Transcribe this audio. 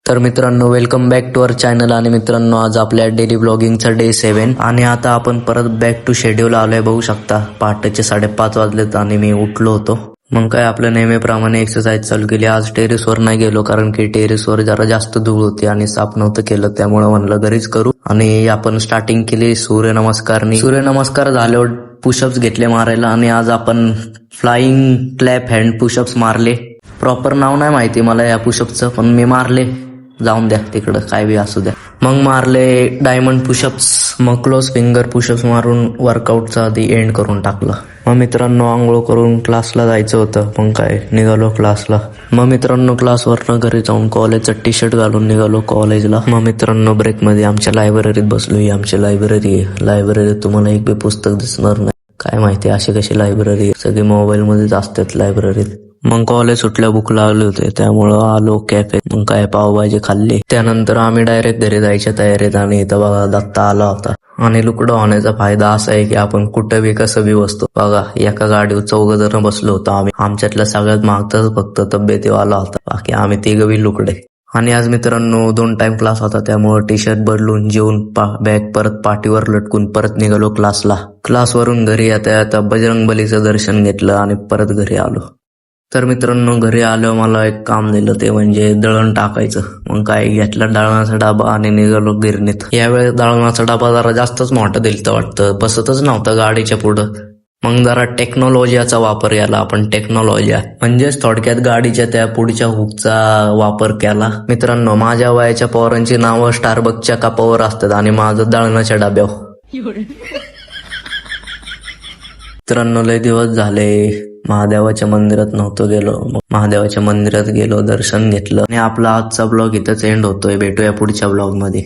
तर मित्रांनो, welcome back to our channel. आणि मित्रांनो, आज आपल्या डेली ब्लॉगिंगचा डे 7 आणि आता आपण परत बॅक टू शेड्यूल आलोय. बघू शकता पहाटेचे 5:30 वाजलेत आणि मी उठलो होतो. मग काय आपलं नेहमीप्रमाणे एक्सरसाइज चालू केली. आज टेरेसवर नाही गेलो कारण की टेरेसवर जरा जास्त धूळ होती आणि साफ नव्हतं केलं, त्यामुळे म्हणलं घरीच करू. आणि आपण स्टार्टिंग केली सूर्यनमस्कारनी. सूर्यनमस्कार झाल्यावर पुशअप्स घेतले मारायला आणि आज आपण फ्लाइंग क्लॅप हँड पुशअप्स मारले. प्रॉपर नाव नाही माहिती मला या पुशअपचं, पण मी मारले. जाऊन द्या तिकडं, काय बी असू द्या. मग मारले डायमंड पुशअप्स, मग क्लोज फिंगर पुशअप्स मारून वर्कआउटचा आधी एंड करून टाकला. मग मित्रांनो, आंघोळ करून क्लासला जायचं होतं. मग काय निघालो क्लासला. मग मित्रांनो, क्लासवरनं घरी जाऊन कॉलेजचा टी शर्ट घालून निघालो कॉलेजला. मग मित्रांनो, ब्रेकमध्ये आमच्या लायब्ररीत बसलो. ही आमची लायब्ररी आहे. लायब्ररीत तुम्हाला एक बी पुस्तक दिसणार नाही. काय माहिती अशी कशी लायब्ररी, सगळी मोबाईल मध्येच असतात लायब्ररीत. मग कॉलेज सुटल्या भूक लागले होते, त्यामुळं आलो कॅफे. मग काय पावभाजी खाल्ली. त्यानंतर आम्ही डायरेक्ट घरी जायच्या तयारीत आणि इथं बघा दत्ता आला होता. आणि लुकडं होण्याचा फायदा असा आहे की आपण कुठं बी कसं बी बसतो. बघा, एका गाडीवर 4 जण बसलो होतो आम्ही. आमच्यातल्या सगळ्यात मागचाच फक्त तब्येतीवाला होता, बाकी आम्ही 3 बी लुकडे. आणि आज मित्रांनो 2 टाइम क्लास होता, त्यामुळे टी शर्ट बदलून जेवून बॅग परत पाठीवर लटकून परत निघालो क्लासला. क्लासवरून घरी येता बजरंगबलीचं दर्शन घेतलं आणि परत घरी आलो. तर मित्रांनो, घरी आलो मला एक काम दिलं, ते म्हणजे दळण टाकायचं. मग काय घेतला दळणाचा डबा आणि निघालो गिरणीत. यावेळेस दळणाचा डबा जरा जास्तच मोठा दिलतं वाटतं, बसतच नव्हता गाडीच्या पुढं. मग जरा टेक्नॉलॉजीचा वापर केला आपण. टेक्नॉलॉजी म्हणजेच थोडक्यात गाडीच्या त्या पुढच्या हुकचा वापर केला. मित्रांनो, माझ्या वयाच्या पोरांची नावं स्टारबक्सच्या कपावर असतात आणि माझं दळणाच्या डब्यावर. मित्रांनो, लय दिवस झाले महादेवाच्या मंदिरात नव्हतो गेलो. महादेवाच्या मंदिरात गेलो, दर्शन घेतलं आणि आपला आजचा ब्लॉग इथंच एंड होतोय. भेटूया पुढच्या ब्लॉग मध्ये.